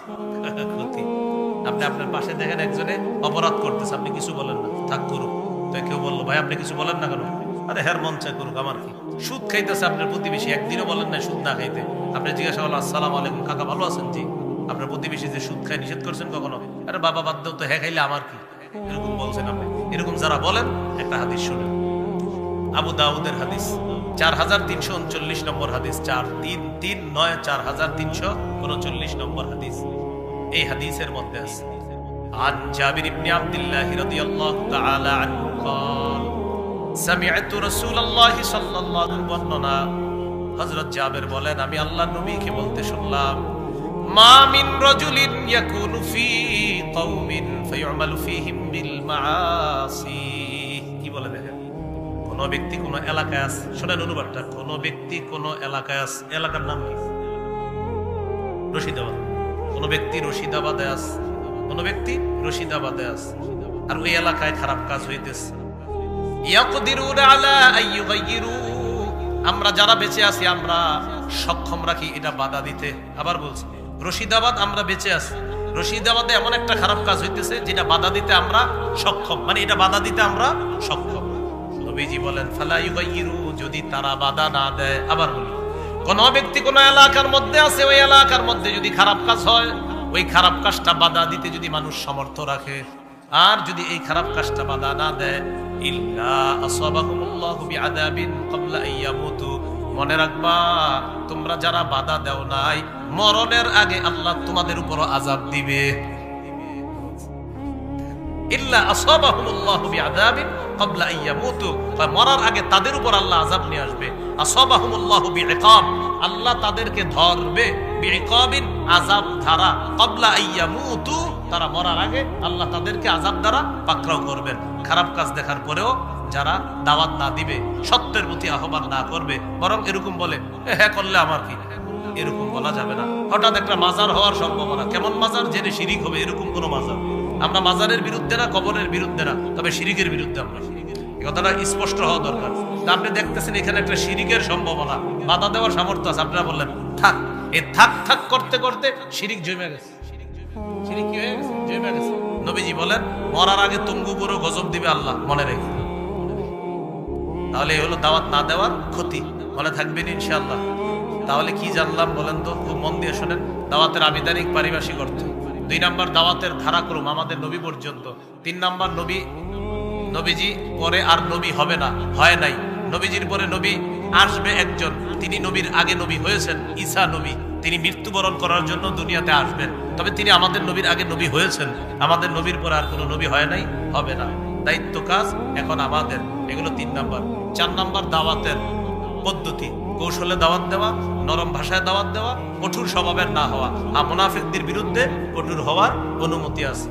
ক্ষতি। আপনি আপনার পাশে দেখেন একজনে অপরাধ করতেছে, আপনি কিছু বলেন না, থাক করুক। তো কেউ বললো ভাই আপনি কিছু বলেন না কেন? আরে হের মন চায় করুক, আমার কি। সুদ খাইতেছে আপনার প্রতিবেশী, একদিনও বলেন না সুদ না খাইতে। আপনি জিজ্ঞাসা করলেন আসসালামু আলাইকুম কাকা ভালো আছেন? জি। আপনার প্রতিবেশী যে সুদ খায় নিষেধ করছেন কখনো? আরে বাবা বাদ দাও তো, হ্যাঁ খাইলে আমার কি, এরকম বলছেন আপনি। এরকম যারা বলেন একটা হাদিস শুনেন, আবু দাউদের হাদিস 4339 নম্বর হাদিস, 4339 4339 নম্বর হাদিস। এই হাদিসের মধ্যে আছে عن جابر بن عبد الله رضي الله تعالى عنه قال سمعت رسول الله صلى الله عليه وسلم হযরত জাবের বলেন আমি আল্লাহর নবীকে বলতে শুনলাম মা মিন রাজুলিন ইয়াকুনু ফি কওমিন ফায়ুমালু ফীহিম বিল মাআসি। কি বলে দেখেন, কোন ব্যক্তি কোন এলাকায় আছে, শুনেন অনুবাদটা, কোন ব্যক্তি কোন এলাকায় আছে, এলাকার নাম কি? রশিদাবাদ। কোন ব্যক্তি রশিদাবাদে আছে, কোন ব্যক্তি রশিদাবাদে আছে, আর ওই এলাকায় খারাপ কাজ হইতেছে। ইয়াকদিরুনা আলা আইয়ুগাইয়িরু, আমরা যারা বেঁচে আছি আমরা সক্ষম রাখি এটা বাধা দিতে। আবার বলছি রশিদাবাদ আমরা বেঁচে আছি, রশিদাবাদে এমন একটা খারাপ কাজ হইতেছে যেটা বাধা দিতে আমরা সক্ষম, মানে এটা বাধা দিতে আমরা সক্ষম। নবীজি বলেন ফালা ইউগাইয়িরু, যদি তারা বাধা না দেয়। আবার বলি কোন ব্যক্তি কোন এলাকার মধ্যে আছে, ওই এলাকার মধ্যে যদি খারাপ কাজ হয়, ওই খারাপ কাজটা বাধা দিতে যদি মানুষ সমর্থ রাখে, আর যদি এই খারাপ কাজটা বাধা না দেয়, ইল্লা আসাবাহুমুল্লাহু বিআযাবিন ক্বাবলা আইয়ামুতু, মনে রাখবা তোমরা যারা বাধা দাও নাই, মরণের আগে আল্লাহ তোমাদের উপর আযাব দিবে। ইল্লা আসাবাহুমুল্লাহু বিআযাবিন ক্বাবলা আইয়ামুতু, মরার আগে তাদের উপর আল্লাহ আযাব নিয়ে আসবে। আসাবাহুমুল্লাহু বিইকাব, আল্লাহ তাদেরকে ধরবে, বিইকাবিন আযাব দ্বারা, ক্বাবলা আইয়ামুতু, তারা মরার আগে আল্লাহ তাদেরকে আযাব দ্বারা পাকড়াও করবেন। খারাপ কাজ দেখার পরেও যারা দাওয়াত না দিবে, সত্যের প্রতি আহ্বান না করবে, বরং এরকম বলে হ্যাঁ করলে আমার কি, এরকম বলা যাবে না। হঠাৎ একটা মাজার হওয়ার সম্ভাবনা, কেমন মাজার, জেনে শিরিক হবে, এরকম কোন মাজার। আমরা মাজারের বিরুদ্ধে না, কবরের বিরুদ্ধে না, তবে শিরিকের বিরুদ্ধে আমরা। এই কথাটা স্পষ্ট হওয়া দরকার। আপনি দেখতেছেন এখানে একটা শিরিকের সম্ভাবনা, বাধা দেওয়ার সামর্থ্য আছে, আপনারা বললেন থাক। এই থাক থাক করতে করতে শিরিক জমে গেছে। শিরিক কি হয়ে গেছে? জমে গেছে। নবীজি বলেন মরার আগে তুঙ্গু পুরো গজব দিবে আল্লাহ, মনে রেখে। তাহলে এই হলো দাওয়াত না দেওয়ার ক্ষতি, মনে থাকবেন ইনশাআল্লাহ। তাহলে কি জানলাম বলেন তো, খুব মন দিয়ে শোনেন। দাওয়াতের আবিধানিক পারিভাষিক অর্থ। 2 নাম্বার দাওয়াতের ধারাক্রম আমাদের নবী পর্যন্ত। 3 নাম্বার নবীজি পরে আর নবী হবে না, হয় নাই। নবীজির পরে নবী আসবে একজন, তিনি নবীর আগে নবী হয়েছেন, ঈসা নবী। তিনি মৃত্যুবরণ করার জন্য দুনিয়াতে আসবেন, তবে তিনি আমাদের নবীর আগে নবী হয়েছেন। আমাদের নবীর পরে আর কোনো নবী হয় নাই, হবে না। দায়িত্ব কাজ এখন আমাদের। এগুলো 3 নাম্বার। 4 নাম্বার দাওয়াতের পদ্ধতি, কৌশলে দাওয়াত দেওয়া, নরম ভাষায় দাওয়াত দেওয়া, কঠোর স্বভাবের না হওয়া। আর মুনাফিকদের বিরুদ্ধে কঠোর হওয়ার অনুমতি আছে।